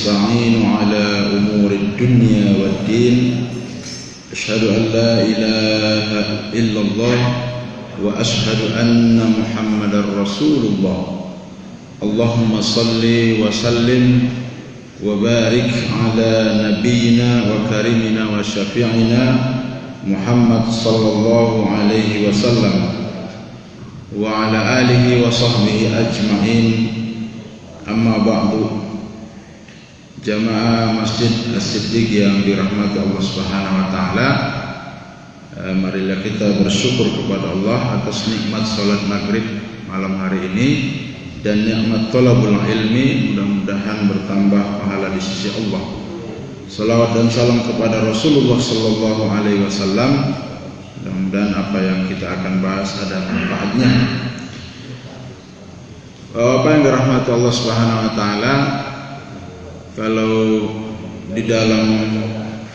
نستعين على أمور الدنيا والدين أشهد أن لا إله إلا الله وأشهد أن محمدا رسول الله اللهم صل وسلم وبارك على نبينا وكريمنا وشفيعنا محمد صلى الله عليه وسلم وعلى آله وصحبه أجمعين. Amma ba'du. Jamaah Masjid As-Siddiq yang dirahmati Allah Subhanahu wa taala, marilah kita bersyukur kepada Allah atas nikmat salat maghrib malam hari ini dan nikmat thalabul ilmi, mudah-mudahan bertambah pahala di sisi Allah. Salawat dan salam kepada Rasulullah sallallahu alaihi wasallam. Mudah-mudahan apa yang kita akan bahas ada manfaatnya. Bapak yang dirahmati Allah Subhanahu wa taala, kalau di dalam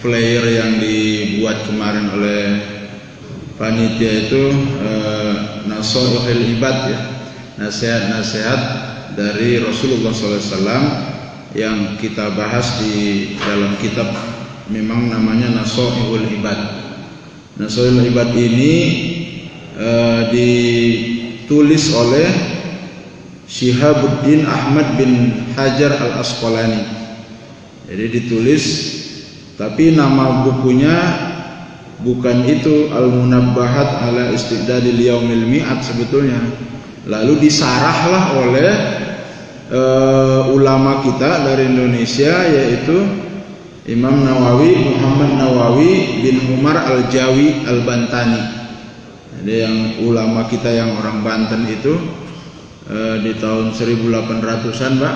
flyer yang dibuat kemarin oleh panitia itu Nashihul Ibad, ya, nasihat-nasihat dari Rasulullah SAW yang kita bahas di dalam kitab, memang namanya Nashihul Ibad. Nashihul Ibad ini ditulis oleh Syihabuddin Ahmad bin Hajar Al-Asqalani. Jadi ditulis, tapi nama bukunya bukan itu, Al-Munabbahat ala Istidadil Yaumil Mi'ad sebetulnya. Lalu disarahlah oleh ulama kita dari Indonesia, yaitu Imam Nawawi, Muhammad Nawawi bin Umar Al-Jawi Al-Bantani. Jadi yang ulama kita yang orang Banten itu di tahun 1800-an, Pak,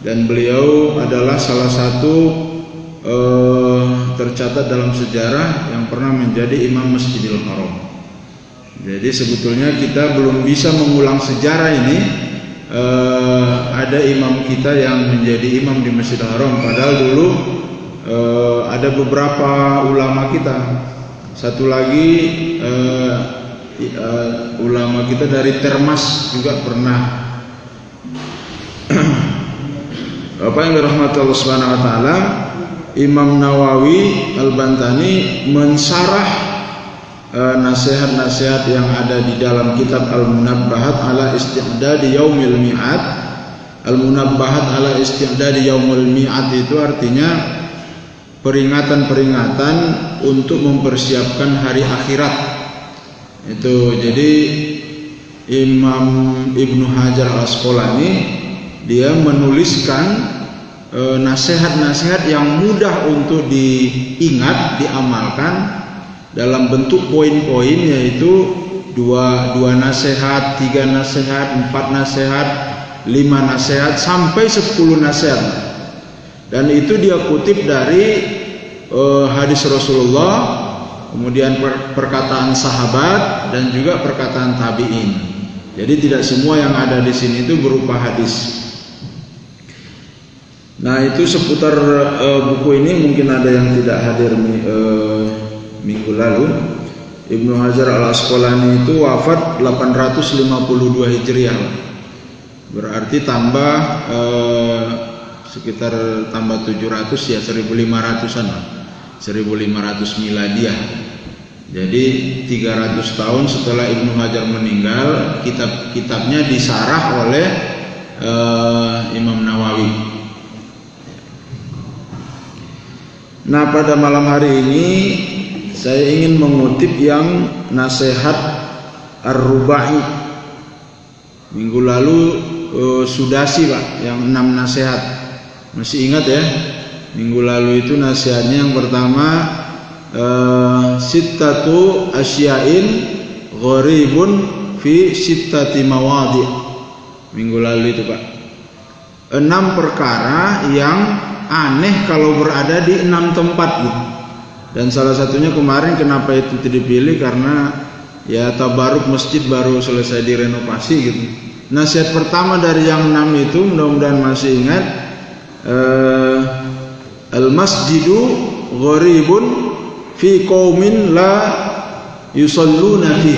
dan beliau adalah salah satu tercatat dalam sejarah yang pernah menjadi imam Masjidil Haram. Jadi sebetulnya kita belum bisa mengulang sejarah ini. Ada imam kita yang menjadi imam di Masjidil Haram, padahal dulu ada beberapa ulama kita. Satu lagi ulama kita dari Termas juga pernah. Bapak yang dirahmati Allah Subhanahu wa taala, Imam Nawawi Al-Bantani mensarah nasihat-nasihat yang ada di dalam kitab Al-Munabbahat ala Istidadi Yaumil Mi'ad. Al-Munabbahat ala Istidadi Yaumil Mi'ad itu artinya peringatan-peringatan untuk mempersiapkan hari akhirat. Itu jadi Imam Ibnu Hajar Al-Asqalani dia menuliskan nasihat-nasihat yang mudah untuk diingat, diamalkan dalam bentuk poin-poin, yaitu dua nasihat, 3 nasihat, 4 nasihat, 5 nasihat, sampai 10 nasihat. Dan itu dia kutip dari hadis Rasulullah, kemudian perkataan sahabat, dan juga perkataan tabi'in. Jadi tidak semua yang ada di sini itu berupa hadis. Nah, itu seputar buku ini. Mungkin ada yang tidak hadir minggu lalu. Ibnu Hajar Al-Asqalani itu wafat 852 Hijriah. Berarti tambah sekitar tambah 700, ya 1500-an lah. 1500 miladiah. Jadi 300 tahun setelah Ibnu Hajar meninggal, kitab-kitabnya disarah oleh Imam Nawawi. Nah, pada malam hari ini saya ingin mengutip yang nasihat Ar-Rubai. Minggu lalu sudah sih, Pak, yang 6 nasihat. Masih ingat ya? Minggu lalu itu nasihatnya yang pertama, sittatu asya'in gharibun fi sittati mawadi'. Minggu lalu itu, Pak, 6 perkara yang aneh kalau berada di 6 tempat gitu. Dan salah satunya kemarin kenapa itu dipilih, karena ya tabaruk masjid baru selesai direnovasi gitu. Nasihat pertama dari yang 6 itu, mudah-mudahan masih ingat, al-masjidu gharibun fi qaumin la yusalluna fi.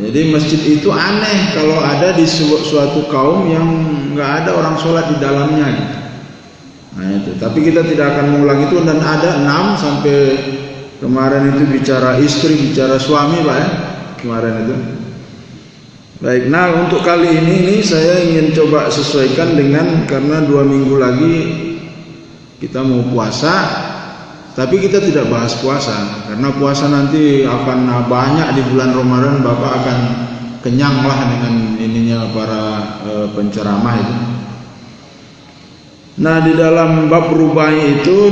Jadi masjid itu aneh kalau ada di suatu kaum yang nggak ada orang sholat di dalamnya gitu. Nah itu, tapi kita tidak akan mengulang itu. Dan ada 6 sampai kemarin itu bicara istri, bicara suami Pak ya, kemarin itu. Baik, nah untuk kali ini saya ingin coba sesuaikan dengan, karena 2 minggu lagi kita mau puasa, tapi kita tidak bahas puasa, karena puasa nanti akan banyak di bulan Ramadan, Bapak akan kenyang lah dengan ininya para penceramah itu. Nah di dalam bab rubai itu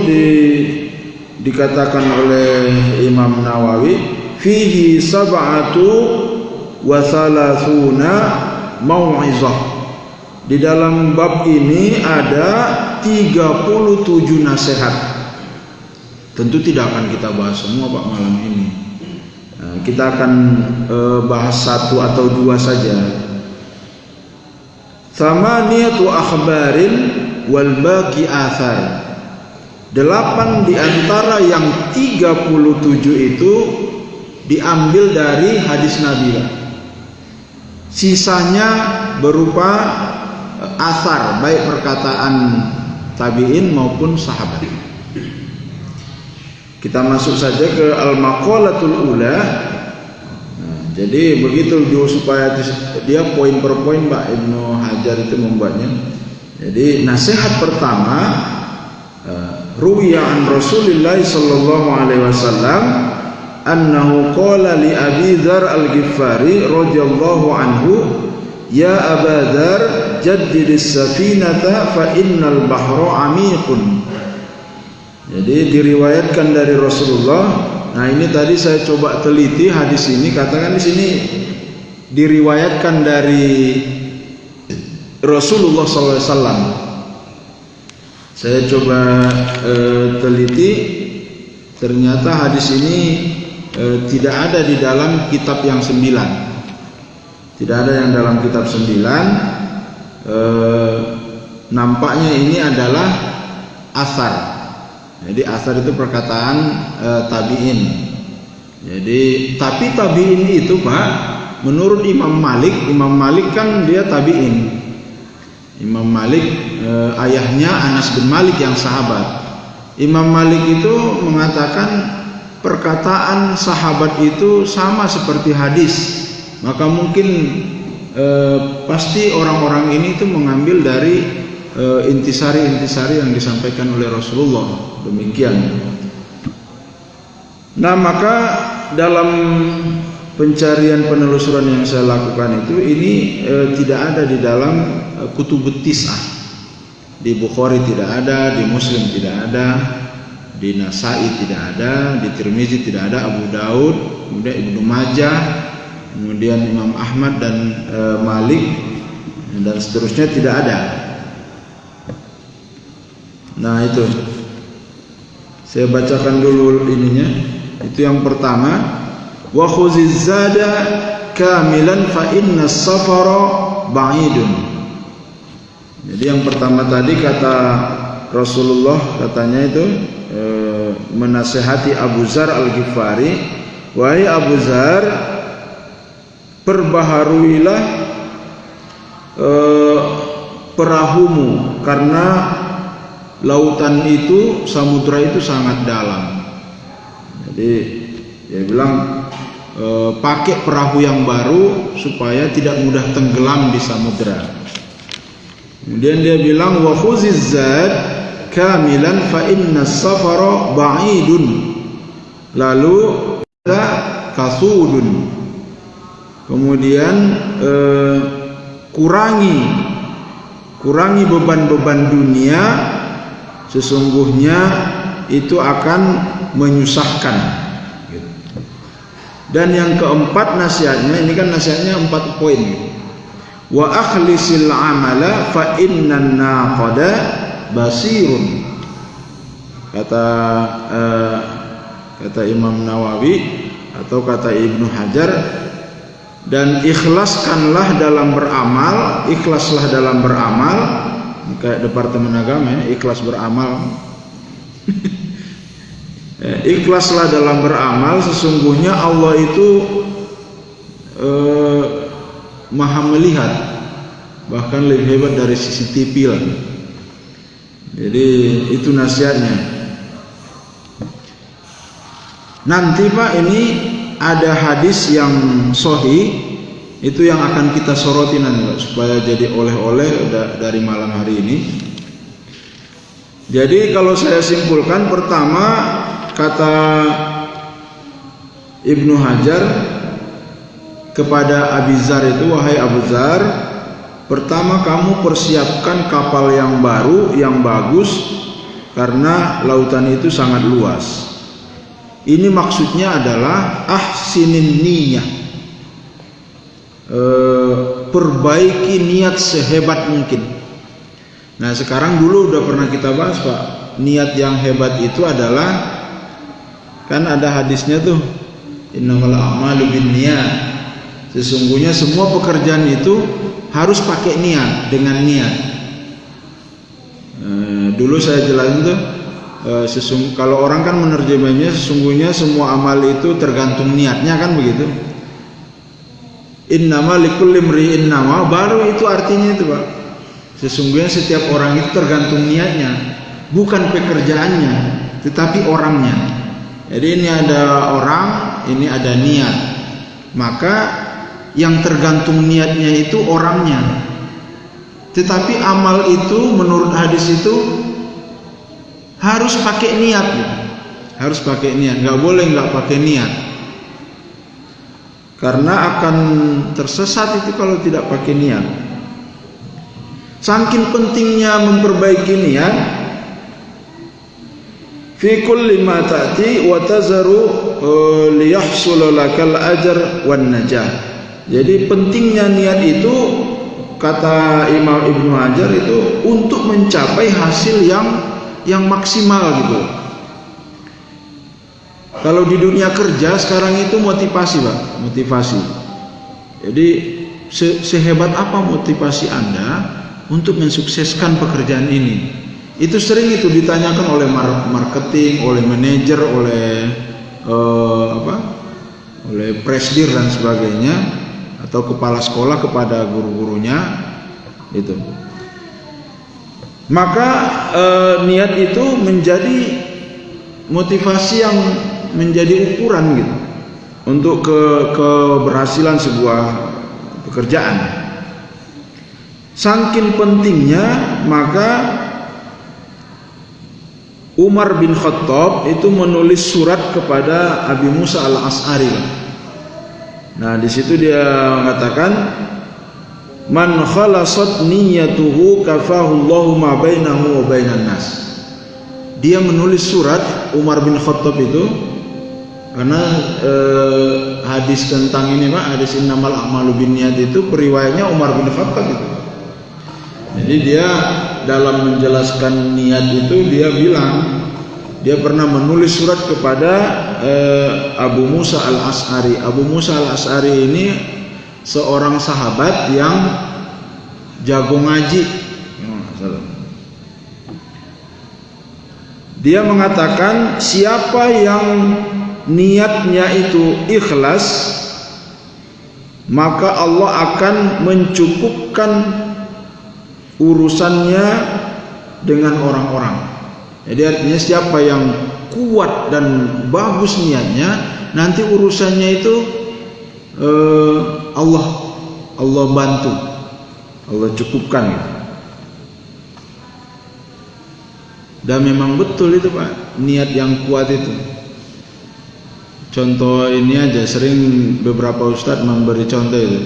dikatakan oleh Imam Nawawi, fihi sab'atu wa thalathuna mau'izah. Di dalam bab ini ada 37 nasihat. Tentu tidak akan kita bahas semua Pak malam ini. Nah, kita akan bahas 1 atau 2 saja. Thamaniyatu akhbarin wal baqi athar. 8 di antara yang 37 itu diambil dari hadis Nabi. Sisanya berupa athar, baik perkataan tabi'in maupun sahabat. Kita masuk saja ke al-maqalatul ula. Nah, jadi begitu supaya dia poin per poin Pak Ibnu Hajar itu membuatnya. Jadi nasihat pertama, ruwiya an Rasulillah sallallahu alaihi wasallam annahu qala li Abi Dzar al-Ghifari radhiyallahu anhu, ya Aba Dzar jaddidis safinata fa innal bahra amiqun. Jadi diriwayatkan dari Rasulullah. Nah ini tadi saya coba teliti hadis ini, katakan di sini diriwayatkan dari Rasulullah SAW. Saya coba teliti, ternyata hadis ini tidak ada di dalam kitab yang 9. Tidak ada yang dalam kitab 9. Nampaknya ini adalah asar. Jadi asar itu perkataan tabi'in. Jadi tapi tabi'in itu Pak, menurut Imam Malik kan dia tabi'in. Imam Malik ayahnya Anas bin Malik yang sahabat. Imam Malik itu mengatakan perkataan sahabat itu sama seperti hadis. Maka mungkin pasti orang-orang ini itu mengambil dari intisari-intisari yang disampaikan oleh Rasulullah. Demikian. Nah maka dalam pencarian penelusuran yang saya lakukan itu ini tidak ada di dalam kutubut tis'ah. Di Bukhari tidak ada, di Muslim tidak ada, di Nasai tidak ada, di Tirmizi tidak ada, Abu Daud, kemudian Ibnu Majah, kemudian Imam Ahmad dan Malik dan seterusnya tidak ada. Nah itu saya bacakan dulu ininya. Itu yang pertama, wa khuziz zada kamilan fa inna safara ba'idun. Jadi yang pertama tadi kata Rasulullah, katanya itu menasehati Abu Dzar al-Ghifari, wahai Abu Dzar, perbaharuilah perahumu karena lautan itu, samudra itu sangat dalam. Jadi dia bilang pakai perahu yang baru supaya tidak mudah tenggelam di samudra. Kemudian dia bilang wa khuziz zad kamilan fa inna safara ba'idun. Lalu ada kasudun. Kemudian kurangi beban-beban dunia, sesungguhnya itu akan menyusahkan. Dan yang keempat nasihatnya, ini kan nasihatnya 4 poin. Wa akhlisil amala fa innan naqada basirun. Kata Imam Nawawi atau kata Ibnu Hajar, dan ikhlaskanlah dalam beramal, ikhlaslah dalam beramal. Kayak Departemen Agama ya, ikhlas beramal. Ikhlaslah dalam beramal, sesungguhnya Allah itu Maha melihat, bahkan lebih hebat dari CCTV lah. Jadi itu nasihatnya. Nanti Pak, ini ada hadis yang sahih, itu yang akan kita soroti nanti Pak, supaya jadi oleh-oleh dari malam hari ini. Jadi kalau saya simpulkan, pertama kata Ibnu Hajar kepada Abi Dzar itu, wahai Abu Dzar, pertama kamu persiapkan kapal yang baru, yang bagus, karena lautan itu sangat luas. Ini maksudnya adalah ahsinin niyah, perbaiki niat sehebat mungkin. Nah sekarang, dulu udah pernah kita bahas Pak, niat yang hebat itu adalah, kan ada hadisnya tuh, innamal a'malu binniyat, sesungguhnya semua pekerjaan itu harus pakai niat, dengan niat. Dulu saya jelasin tuh, kalau orang kan menerjemahnya, sesungguhnya semua amal itu tergantung niatnya, kan begitu. Innama likulli imri'in nawa, baru itu artinya itu Pak. Sesungguhnya setiap orang itu tergantung niatnya, bukan pekerjaannya, tetapi orangnya. Jadi ini ada orang, ini ada niat. Maka yang tergantung niatnya itu orangnya. Tetapi amal itu menurut hadis itu harus pakai niat, gitu. Harus pakai niat, nggak boleh nggak pakai niat. Karena akan tersesat itu kalau tidak pakai niat. Saking pentingnya memperbaiki niat, fi kulli ma ta'ti wa tazaru liyahsul lakal ajr wan najah. Jadi pentingnya niat itu, kata Imam Ibnu Hajar, itu untuk mencapai hasil yang maksimal gitu. Kalau di dunia kerja sekarang itu motivasi Pak, motivasi. Jadi sehebat apa motivasi Anda untuk mensukseskan pekerjaan ini? Itu sering itu ditanyakan oleh marketing, oleh manajer, oleh oleh presdir dan sebagainya, atau kepala sekolah kepada guru-gurunya itu. Maka niat itu menjadi motivasi yang menjadi ukuran gitu untuk keberhasilan sebuah pekerjaan. Saking pentingnya, maka Umar bin Khattab itu menulis surat kepada Abi Musa al-Ash'ari. Nah di situ dia mengatakan, man khalasat niyyatuhu kafahullahu ma bainahu wa bainan nas. Dia menulis surat, Umar bin Khattab itu, karena hadis tentang ini Pak, hadis innamal a'malu binniyat itu periwayatnya Umar bin Khattab itu. Jadi dia dalam menjelaskan niat itu, dia bilang dia pernah menulis surat kepada Abu Musa al-Ash'ari. Abu Musa al-Ash'ari ini seorang sahabat yang jago ngaji. Dia mengatakan, siapa yang niatnya itu ikhlas, maka Allah akan mencukupkan urusannya dengan orang-orang. Jadi artinya siapa yang kuat dan bagus niatnya, nanti urusannya itu Allah bantu, Allah cukupkan. Dan memang betul itu Pak, niat yang kuat itu. Contoh ini aja, sering beberapa ustadz memberi contoh itu.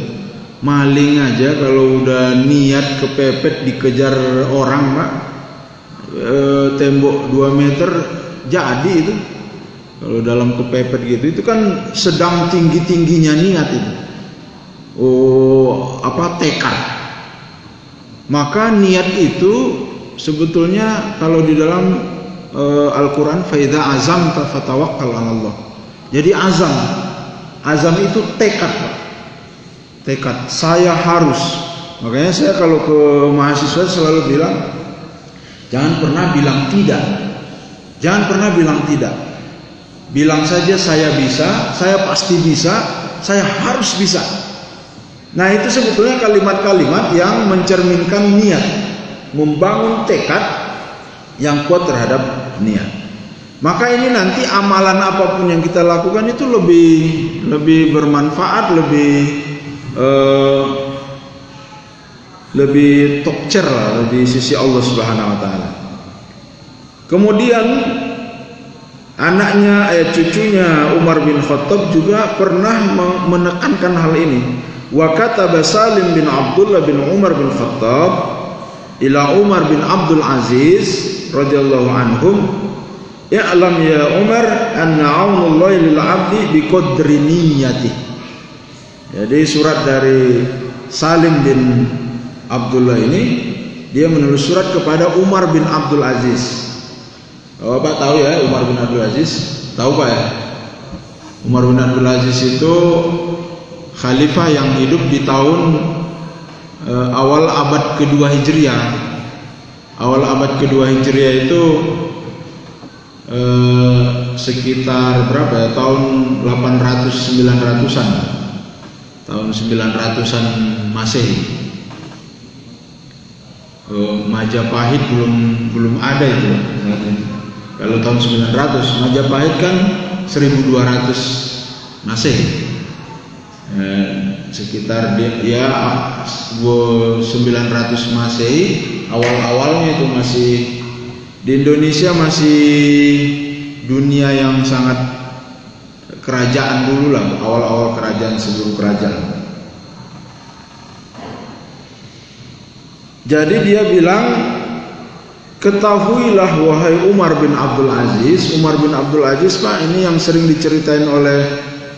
Maling aja kalau udah niat kepepet dikejar orang Pak, tembok 2 meter jadi itu. Kalau dalam kepepet gitu, itu kan sedang tinggi-tingginya niat itu. Tekad. Maka niat itu sebetulnya kalau di dalam Al-Quran, faidza azamta fatawakkal 'ala Allah. Jadi azam itu tekad Pak. Tekad, saya harus. Makanya saya kalau ke mahasiswa selalu bilang, jangan pernah bilang tidak. Jangan pernah bilang tidak. Bilang saja saya bisa, saya pasti bisa, saya harus bisa. Nah itu sebetulnya kalimat-kalimat yang mencerminkan niat, membangun tekad yang kuat terhadap niat. Maka ini nanti amalan apapun yang kita lakukan itu lebih bermanfaat, lebih tokcer di sisi Allah Subhanahu wa taala. Kemudian cucunya Umar bin Khattab juga pernah menekankan hal ini. Wa kataba Salim bin Abdullah bin Umar bin Khattab ila Umar bin Abdul Aziz radhiyallahu anhum, "I'lam ya Umar anna 'aunullahi lil 'abdi biqadri niyyati." Jadi surat dari Salim bin Abdullah ini, dia menulis surat kepada Umar bin Abdul Aziz. Bapak tahu ya Umar bin Abdul Aziz? Tahu Pak ya? Umar bin Abdul Aziz itu khalifah yang hidup di tahun awal abad kedua Hijriah. Awal abad kedua Hijriah itu sekitar berapa ya? Tahun 800-900-an. Tahun 900-an Masehi. Majapahit belum ada itu. Kalau tahun 900, Majapahit kan 1200 Masehi. Sekitar dia 900 Masehi, awal-awalnya itu masih di Indonesia, masih dunia yang sangat kerajaan dulu lah, awal-awal kerajaan sebelum kerajaan. Jadi dia bilang, ketahuilah wahai Umar bin Abdul Aziz. Umar bin Abdul Aziz Pak, ini yang sering diceritain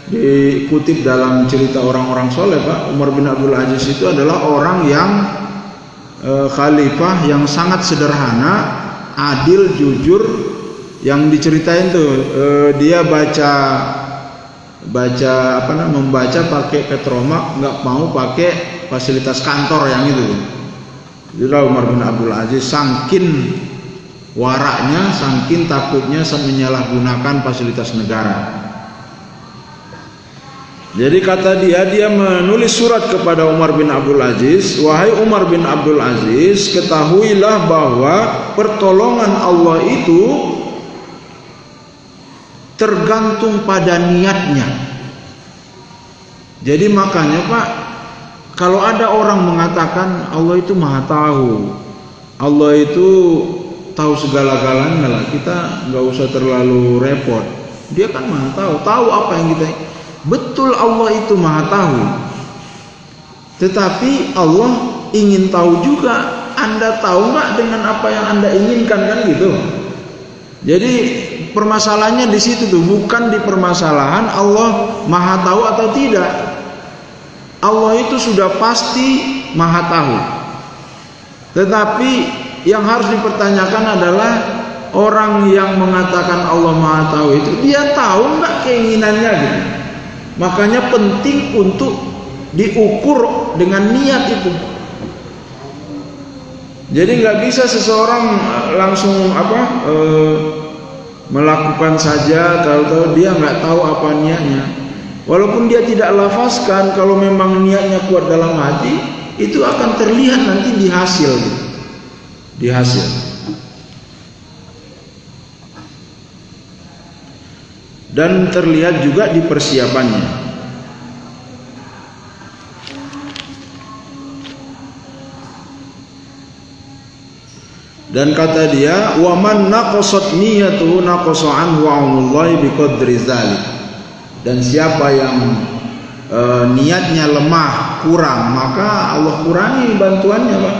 dikutip dalam cerita orang-orang soleh Pak. Umar bin Abdul Aziz itu adalah orang yang khalifah yang sangat sederhana, adil, jujur. Yang diceritain tuh dia membaca pakai petromak, nggak mau pakai fasilitas kantor yang itu. Jadi Umar bin Abdul Aziz sangkin waraknya, sangkin takutnya menyalahgunakan fasilitas negara. Jadi kata dia menulis surat kepada Umar bin Abdul Aziz, wahai Umar bin Abdul Aziz, ketahuilah bahwa pertolongan Allah itu tergantung pada niatnya. Jadi makanya Pak, kalau ada orang mengatakan Allah itu maha tahu, Allah itu tahu segala-galanya lah, kita nggak usah terlalu repot. Dia kan maha tahu apa yang kita. Betul, Allah itu maha tahu. Tetapi Allah ingin tahu juga. Anda tahu nggak dengan apa yang Anda inginkan, kan gitu. Jadi permasalahannya di situ tuh, bukan di permasalahan Allah maha tahu atau tidak. Allah itu sudah pasti maha tahu. Tetapi yang harus dipertanyakan adalah orang yang mengatakan Allah maha tahu itu, dia tahu nggak keinginannya gitu. Makanya penting untuk diukur dengan niat itu. Jadi nggak bisa seseorang langsung melakukan saja, tahu-tahu dia nggak tahu apa niatnya. Walaupun dia tidak lafazkan, kalau memang niatnya kuat dalam hati, itu akan terlihat nanti di hasil gitu. Di hasil. Dan terlihat juga di persiapannya. Dan kata dia, wa man naqasat niyyatuhu naqasa anhu aunullahi biqadri dzalik. Dan siapa yang niatnya lemah, kurang, maka Allah kurangi bantuannya Pak.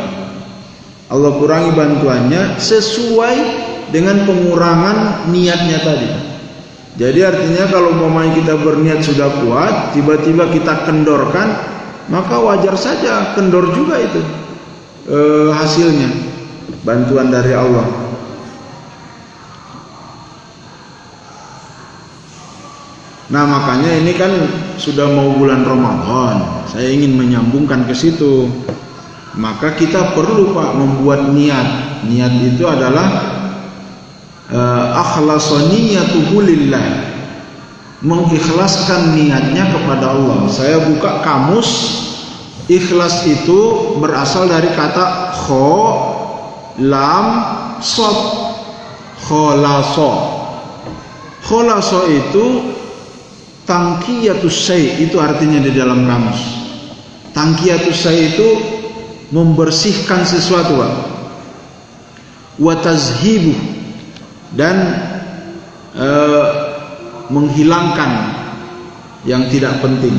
Allah kurangi bantuannya sesuai dengan pengurangan niatnya tadi. Jadi artinya kalau umpamanya kita berniat sudah kuat, tiba-tiba kita kendorkan, maka wajar saja kendor juga itu hasilnya, bantuan dari Allah. Nah makanya ini kan sudah mau bulan Ramadan, saya ingin menyambungkan ke situ. Maka kita perlu Pak membuat niat. Niat itu adalah akhlasaniyatuhu lillah, mengikhlaskan niatnya kepada Allah. Saya buka kamus, ikhlas itu berasal dari kata kho, lam, sod. Kholaso. Kholaso itu tangkiyatus syai', itu artinya di dalam kamus. Tangkiyatus syai' itu membersihkan sesuatu, Pak. Wa tazhibu, dan menghilangkan yang tidak penting.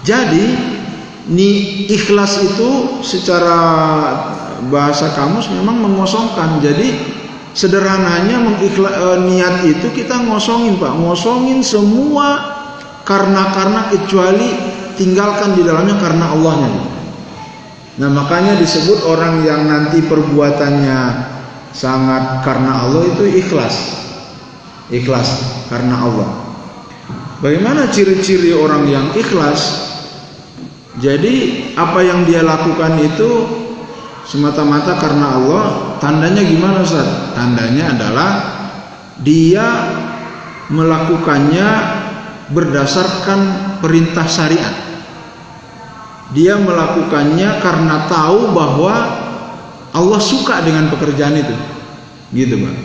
Jadi ikhlas itu secara bahasa kamus memang mengosongkan. Jadi sederhananya niat itu kita ngosongin, Pak, ngosongin semua karena kecuali tinggalkan di dalamnya karena Allahnya. Nah, makanya disebut orang yang nanti perbuatannya sangat karena Allah itu ikhlas karena Allah. Bagaimana ciri-ciri orang yang ikhlas? Jadi apa yang dia lakukan itu semata-mata karena Allah. Tandanya gimana, Ustaz? Tandanya adalah dia melakukannya berdasarkan perintah syariat. Dia melakukannya karena tahu bahwa Allah suka dengan pekerjaan itu. Gitu, Pak.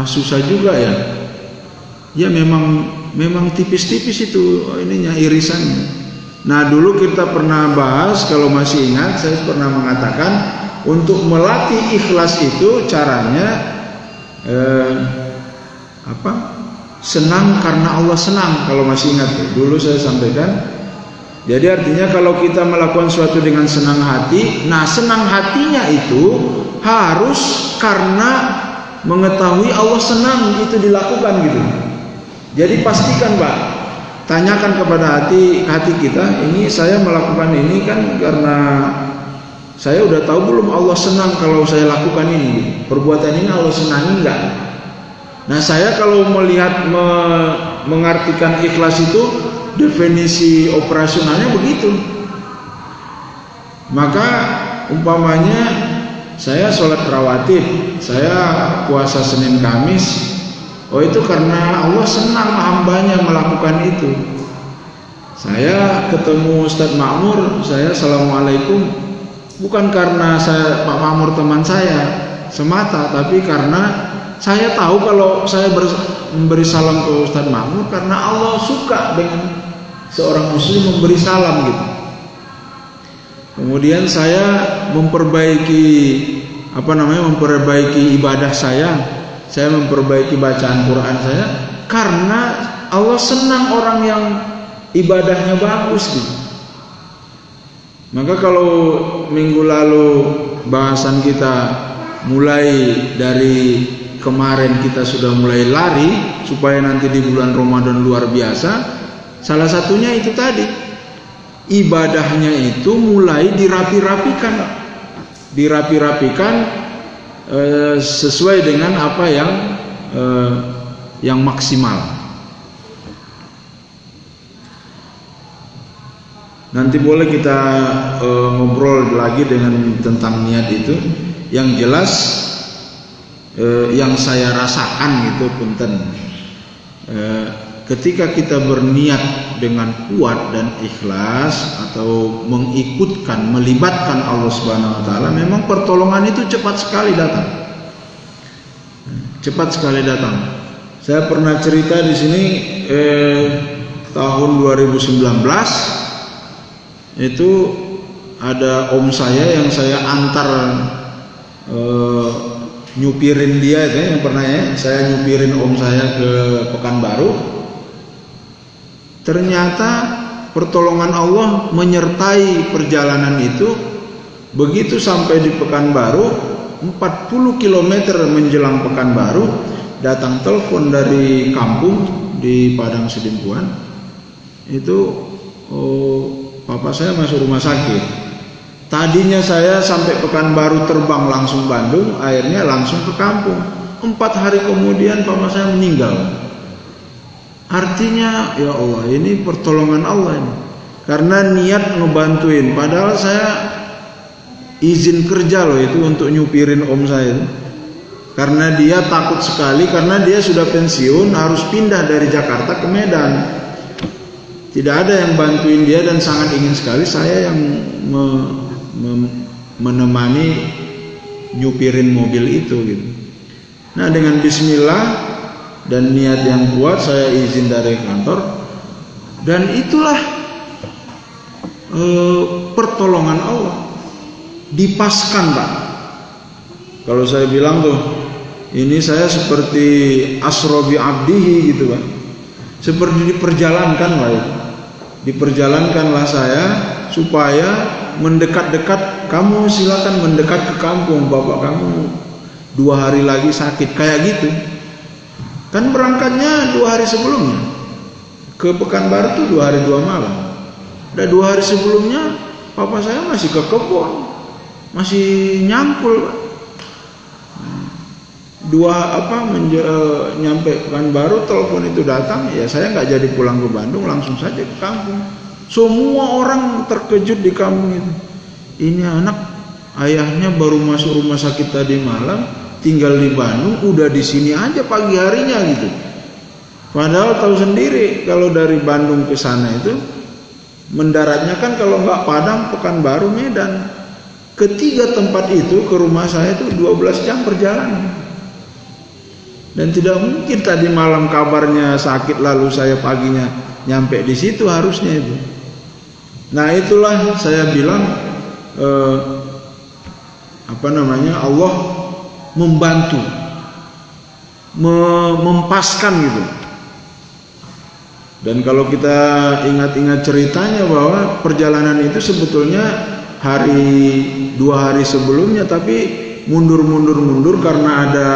Susah juga ya. Ya memang tipis-tipis itu ininya, irisannya. Nah, dulu kita pernah bahas, kalau masih ingat, saya pernah mengatakan untuk melatih ikhlas itu caranya senang karena Allah senang. Kalau masih ingat, dulu saya sampaikan. Jadi artinya kalau kita melakukan sesuatu dengan senang hati, nah senang hatinya itu harus karena mengetahui Allah senang itu dilakukan gitu. Jadi pastikan, Pak, tanyakan kepada hati kita, ini saya melakukan ini kan karena saya udah tahu belum Allah senang kalau saya lakukan ini, perbuatan ini Allah senangi enggak? Nah, saya kalau melihat mengartikan ikhlas itu definisi operasionalnya begitu. Maka umpamanya saya sholat rawatib, saya puasa Senin Kamis, itu karena Allah senang hambanya melakukan itu. Saya ketemu Ustadz Makmur, saya assalamualaikum, bukan karena Pak Makmur teman saya semata, tapi karena saya tahu kalau saya memberi salam ke Ustadz Makmur karena Allah suka dengan seorang muslim memberi salam gitu. Kemudian saya memperbaiki ibadah saya memperbaiki bacaan Quran saya karena Allah senang orang yang ibadahnya bagus gitu. Maka kalau minggu lalu bahasan kita mulai dari kemarin kita sudah mulai lari supaya nanti di bulan Ramadan luar biasa. Salah satunya itu tadi, ibadahnya itu mulai dirapi-rapikan sesuai dengan apa yang maksimal. Nanti boleh kita ngobrol lagi tentang niat itu. Yang jelas yang saya rasakan itu punten, ketika kita berniat dengan kuat dan ikhlas atau melibatkan Allah Subhanahu wa taala, memang pertolongan itu cepat sekali datang. Saya pernah cerita di sini tahun 2019 itu ada om saya yang saya antar nyupirin dia itu yang pernah saya nyupirin om saya ke Pekanbaru. Ternyata pertolongan Allah menyertai perjalanan itu. Begitu sampai di Pekanbaru, 40 km menjelang Pekanbaru, datang telepon dari kampung di Padang Sidimpuan. Itu papa saya masuk rumah sakit. Tadinya saya sampai Pekanbaru terbang langsung Bandung, akhirnya langsung ke kampung. 4 hari kemudian papa saya meninggal. Artinya ya Allah, ini pertolongan Allah ini. Karena niat ngebantuin, padahal saya izin kerja loh itu untuk nyupirin om saya itu. Karena dia takut sekali, karena dia sudah pensiun, harus pindah dari Jakarta ke Medan. Tidak ada yang bantuin dia dan sangat ingin sekali saya yang menemani nyupirin mobil itu gitu. Nah, dengan bismillah dan niat yang kuat saya izin dari kantor, dan itulah pertolongan Allah. Dipaskan, Pak. Kalau saya bilang tuh, ini saya seperti asrobi abdihi gitu, Pak. Seperti diperjalankan, Pak. Diperjalankanlah saya supaya mendekat-dekat, kamu silakan mendekat ke kampung, bapak kamu 2 hari lagi sakit, kayak gitu. Kan berangkatnya 2 hari sebelumnya ke Pekanbaru tuh 2 hari 2 malam. Dan 2 hari sebelumnya papa saya masih ke kebun, masih nyangkul. Nyampe Pekanbaru, telepon itu datang, ya saya nggak jadi pulang ke Bandung, langsung saja ke kampung. Semua orang terkejut di kampung itu. Ini anak, ayahnya baru masuk rumah sakit tadi malam, tinggal di Bandung, udah di sini aja pagi harinya gitu. Padahal tahu sendiri kalau dari Bandung ke sana itu mendaratnya kan kalau nggak Padang, Pekanbaru, Medan. Ketiga tempat itu ke rumah saya itu 12 jam perjalanan. Dan tidak mungkin tadi malam kabarnya sakit lalu saya paginya nyampe di situ, harusnya itu. Nah, itulah saya bilang Allah membantu, mempaskan gitu. Dan kalau kita ingat-ingat ceritanya bahwa perjalanan itu sebetulnya 2 hari sebelumnya, tapi mundur karena ada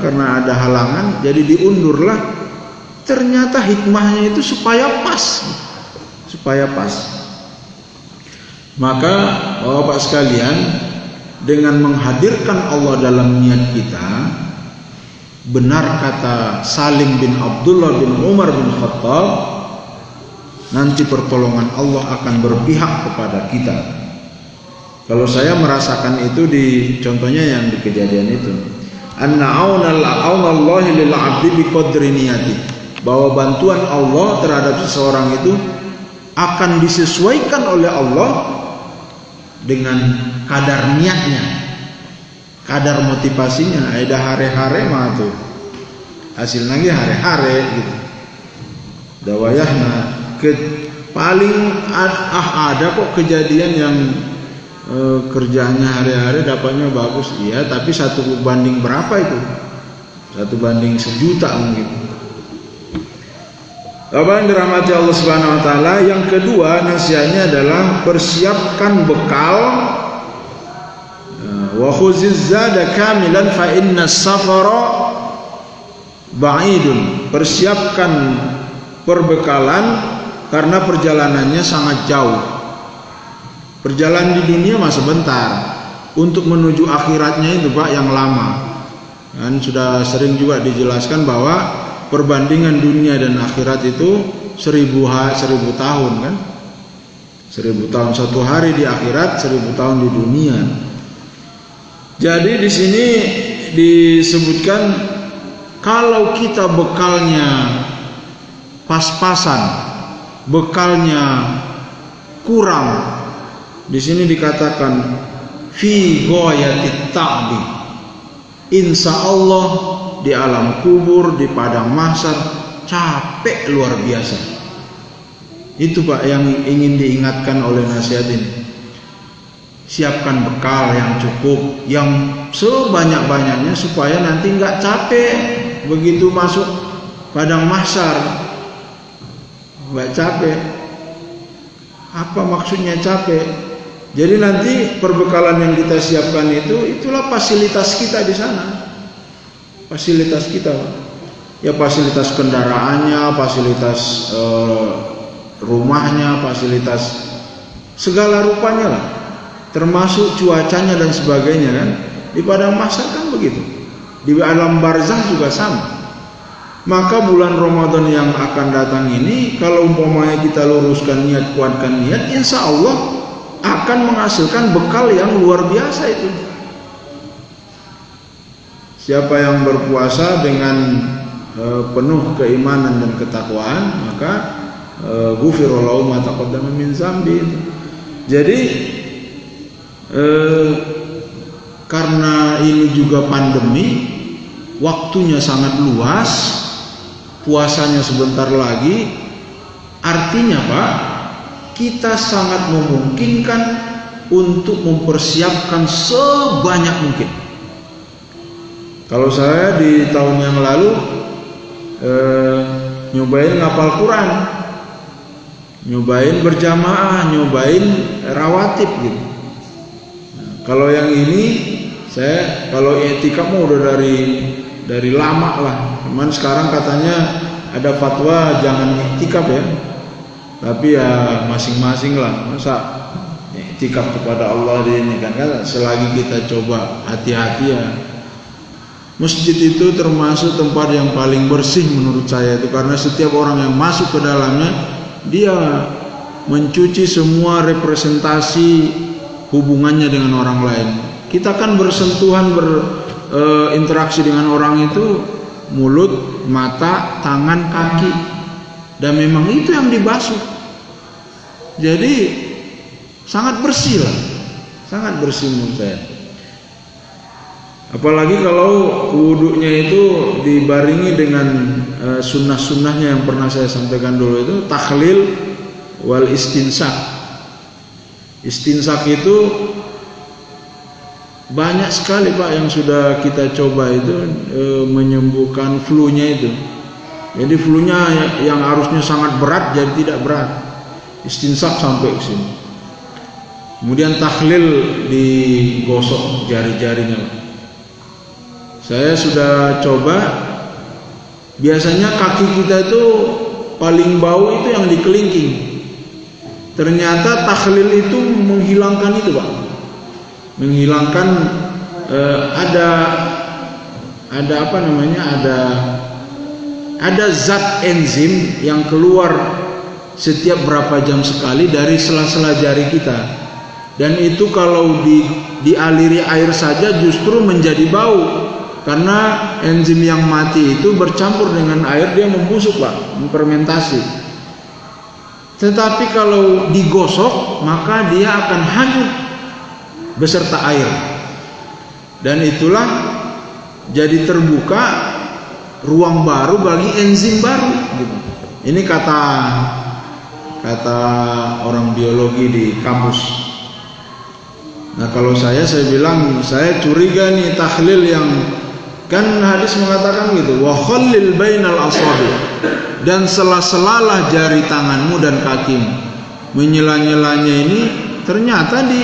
karena ada halangan, jadi diundurlah. Ternyata hikmahnya itu supaya pas. Maka Bapak sekalian, dengan menghadirkan Allah dalam niat kita, benar kata Salim bin Abdullah bin Umar bin Khattab, nanti pertolongan Allah akan berpihak kepada kita. Kalau saya merasakan itu contohnya yang di kejadian itu, anna aunallahi lil 'abdi biqadri niyati, bahwa bantuan Allah terhadap seseorang itu akan disesuaikan oleh Allah dengan kadar niatnya, kadar motivasinya. Ada hare-hare mah tuh hasil lagi hare-hare gitu. Dawayahna paling ada kok kejadian yang kerjaannya hari-hari dapatnya bagus, iya, tapi 1 banding berapa itu? 1 banding 1.000.000 mungkin. Bapak yang dirahmati Allah Subhanahu wa taala, yang kedua nasihatnya adalah persiapkan bekal. Wa khuziz zada kamilan fa inna safara ba'idun. Persiapkan perbekalan karena perjalanannya sangat jauh. Perjalanan di dunia mah sebentar, untuk menuju akhiratnya itu Pak yang lama. Kan sudah sering juga dijelaskan bahwa perbandingan dunia dan akhirat itu 1000 tahun kan. 1000 tahun 1 hari di akhirat, 1000 tahun di dunia. Jadi di sini disebutkan kalau kita bekalnya pas-pasan, bekalnya kurang, di sini dikatakan fi ghayatit ta'bi, insya Allah di alam kubur, di padang mahsyar capek luar biasa. Itu Pak yang ingin diingatkan oleh nasihat ini. Siapkan bekal yang cukup, yang sebanyak-banyaknya supaya nanti nggak capek begitu masuk padang mahsyar, nggak capek. Apa maksudnya capek? Jadi nanti perbekalan yang kita siapkan itulah fasilitas kita di sana. Fasilitas kita, ya fasilitas kendaraannya, fasilitas rumahnya, fasilitas segala rupanya lah, termasuk cuacanya dan sebagainya kan. Di padang mahsyar kan begitu, di alam barzah juga sama. Maka bulan Ramadan yang akan datang ini, kalau umpamanya kita luruskan niat, kuatkan niat, insya Allah akan menghasilkan bekal yang luar biasa itu. Siapa yang berpuasa dengan penuh keimanan dan ketakwaan, maka ghufira lahu ma taqaddama min dzambi. Jadi karena ini juga pandemi, waktunya sangat luas, puasanya sebentar lagi, artinya Pak, kita sangat memungkinkan untuk mempersiapkan sebanyak mungkin. Kalau saya di tahun yang lalu nyobain ngapal Quran, nyobain berjamaah, nyobain rawatib gitu. Nah, kalau yang ini saya kalau i'tikaf mah udah dari lama lah. Cuman sekarang katanya ada fatwa jangan i'tikaf ya. Tapi ya masing-masing lah. Masa i'tikaf kepada Allah ini kan selagi kita coba hati-hati ya. Masjid itu termasuk tempat yang paling bersih menurut saya itu, karena setiap orang yang masuk ke dalamnya dia mencuci semua representasi hubungannya dengan orang lain. Kita kan bersentuhan, berinteraksi dengan orang itu mulut, mata, tangan, kaki, dan memang itu yang dibasuh. Jadi sangat bersih lah, sangat bersih menurut saya. Apalagi kalau wudhunya itu dibaringi dengan sunnah-sunnahnya yang pernah saya sampaikan dulu itu takhlil wal istinsak. Istinsak itu banyak sekali Pak yang sudah kita coba itu menyembuhkan flu-nya itu. Jadi flu-nya yang harusnya sangat berat jadi tidak berat. Istinsak sampai ke sini. Kemudian takhlil digosok jari-jarinya. Saya sudah coba, biasanya kaki kita itu paling bau itu yang di kelingking. Ternyata takhlil itu menghilangkan itu Pak, menghilangkan ada apa namanya, ada zat enzim yang keluar setiap berapa jam sekali dari sela-sela jari kita, dan itu kalau dialiri air saja justru menjadi bau. Karena enzim yang mati itu bercampur dengan air, dia membusuk Pak, memfermentasi. Tetapi kalau digosok maka dia akan hanyut beserta air. Dan itulah jadi terbuka ruang baru bagi enzim baru gitu. Ini kata orang biologi di kampus. Nah kalau saya bilang saya curiga nih takhlil yang kan hadis mengatakan gitu, wa khallil bainal asabi, dan sela-selalah jari tanganmu dan kakimu. Menyela-nyelanya ini ternyata di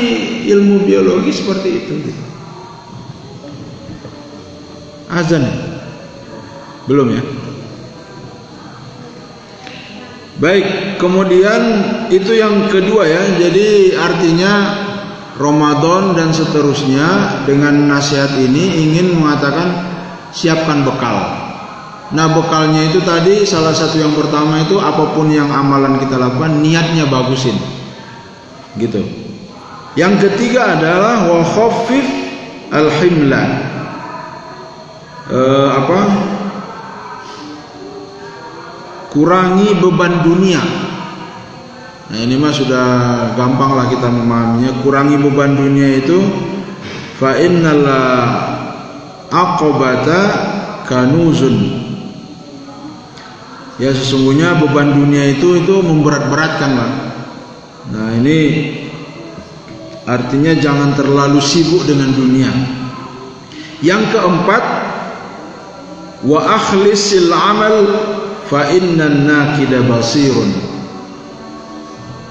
ilmu biologi seperti itu. Azan belum ya? Baik, kemudian itu yang kedua ya. Jadi artinya Ramadan dan seterusnya dengan nasihat ini ingin mengatakan siapkan bekal. Nah bekalnya itu tadi salah satu yang pertama itu apapun yang amalan kita lakukan niatnya bagusin gitu. Yang ketiga adalah wa khaffif al-himla, kurangi beban dunia. Nah ini mah sudah gampang lah kita memahaminya. Kurangi beban dunia itu fa innal aqobata kanuzun, ya sesungguhnya beban dunia itu memberat-beratkan Pak. Nah ini artinya jangan terlalu sibuk dengan dunia. Yang keempat, wa akhlisil amal fa innan nakida basirun.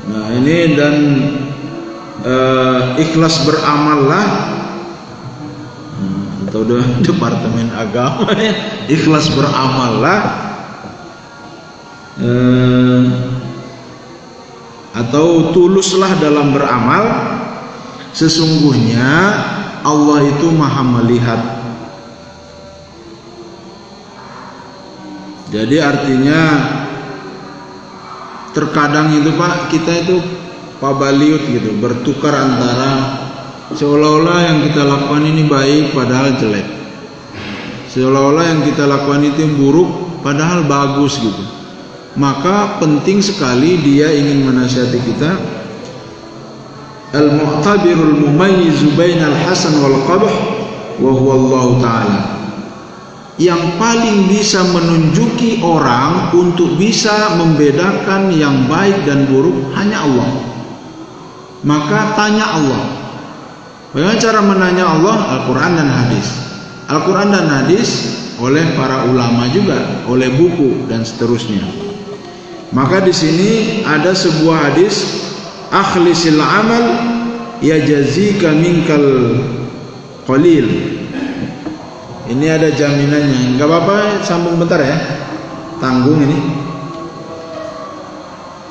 Nah ini dan ikhlas beramallah, atau departemen agama ya, ikhlas beramallah atau tuluslah dalam beramal, sesungguhnya Allah itu maha melihat. Jadi artinya terkadang itu Pak, kita itu pabaliut gitu, bertukar antara seolah-olah yang kita lakukan ini baik padahal jelek, seolah-olah yang kita lakukan itu buruk padahal bagus gitu. Maka penting sekali dia ingin menasihati kita al-mu'tabirul mumayyizu bainal hasan wal qabh wa huwa Allah taala. Yang paling bisa menunjuki orang untuk bisa membedakan yang baik dan buruk hanya Allah. Maka tanya Allah. Bagaimana cara menanya Allah? Al-Quran dan hadis. Al-Quran dan hadis oleh para ulama juga, oleh buku dan seterusnya. Maka di sini ada sebuah hadis, akhlisil amal yajazika minkal qalil. Ini ada jaminannya. Enggak apa-apa, sambung bentar ya. Tanggung ini.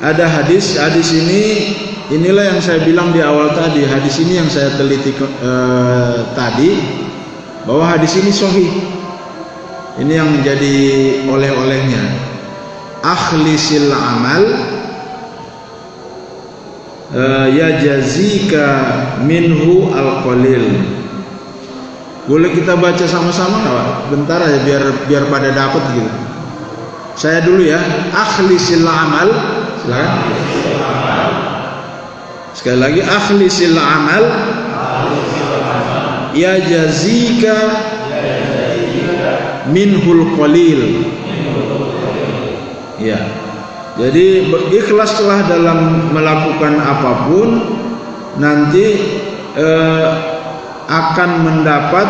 Ada hadis ini, inilah yang saya bilang di awal tadi. Hadis ini yang saya teliti tadi, bahwa hadis ini sahih. Ini yang menjadi oleh-olehnya. Akhlisil amal yajazika minhu al-qalil. Boleh kita baca sama-sama nggak Pak? Bentar aja biar pada dapat gitu. Saya dulu ya. Akhlisil amal. Silakan. Sekali lagi, akhlisil amal yajazika minhul qalil. Ya. Jadi ikhlaslah dalam melakukan apapun, nanti akan mendapat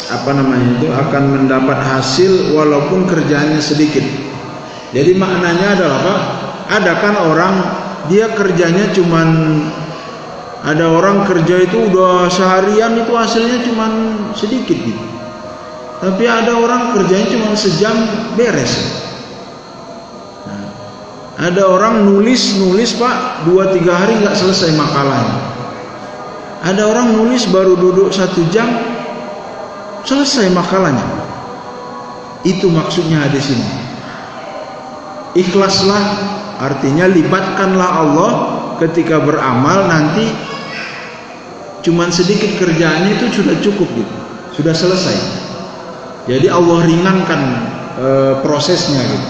akan mendapat hasil walaupun kerjaannya sedikit. Jadi maknanya adalah apa? Ada kan orang dia kerjanya cuman, ada orang kerja itu udah seharian itu hasilnya cuman sedikit gitu. Tapi ada orang kerjanya cuman sejam beres. Nah, ada orang nulis Pak 2-3 hari nggak selesai makalahnya. Ada orang nulis baru duduk 1 jam selesai makalahnya. Itu maksudnya hadis ini. Ikhlaslah, artinya libatkanlah Allah ketika beramal, nanti cuman sedikit kerjaannya itu sudah cukup gitu, sudah selesai. Jadi Allah ringankan prosesnya gitu.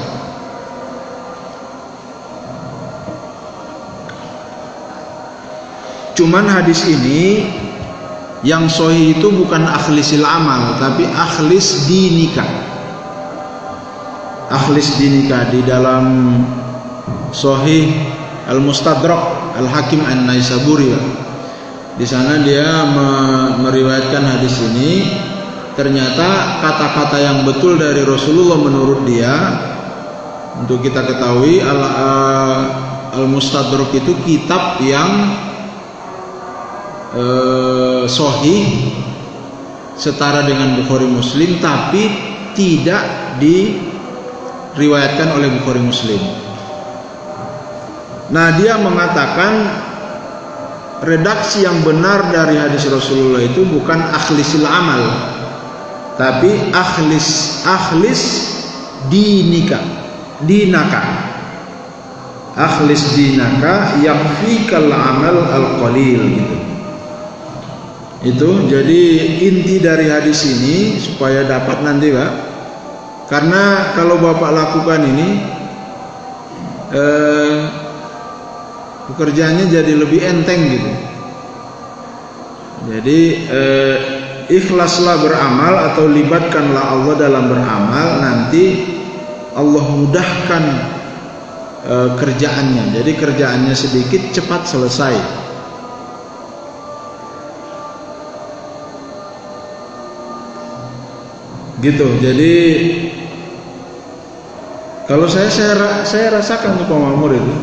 Cuman hadis ini yang sahih itu bukan akhlisil amal, tapi akhlis dinika. Akhlis dinika di dalam Sahih Al-Mustadrak Al-Hakim An-Naisaburi. Di sana dia meriwayatkan hadis ini. Ternyata kata-kata yang betul dari Rasulullah menurut dia, untuk kita ketahui, Al-Mustadrak itu kitab yang sahih setara dengan Bukhari Muslim, tapi tidak diriwayatkan oleh Bukhari Muslim. Nah, dia mengatakan redaksi yang benar dari hadis Rasulullah itu bukan akhlisil amal, tapi akhlis dinaka. Akhlis dinaka yakfikal amal al-qalil gitu. Itu jadi inti dari hadis ini supaya dapat nanti Pak. Karena kalau Bapak lakukan ini pekerjaannya jadi lebih enteng gitu. Jadi ikhlaslah beramal atau libatkanlah Allah dalam beramal, nanti Allah mudahkan kerjaannya. Jadi kerjaannya sedikit cepat selesai. Gitu. Jadi kalau saya rasakan tuh Pak Mamur itu,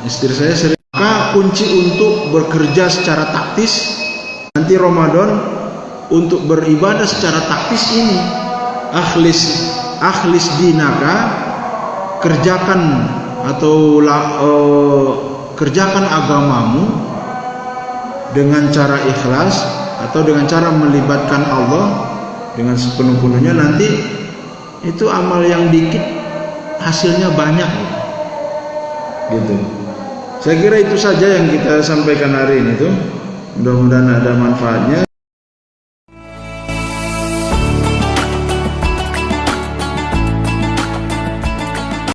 istri saya sering, maka kunci untuk bekerja secara taktis nanti Ramadan, untuk beribadah secara taktis ini akhlis dinaka, kerjakan atau kerjakan agamamu dengan cara ikhlas atau dengan cara melibatkan Allah dengan sepenuh-penuhnya, nanti itu amal yang dikit hasilnya banyak gitu. Saya kira itu saja yang kita sampaikan hari ini tuh. Mudah-mudahan ada manfaatnya.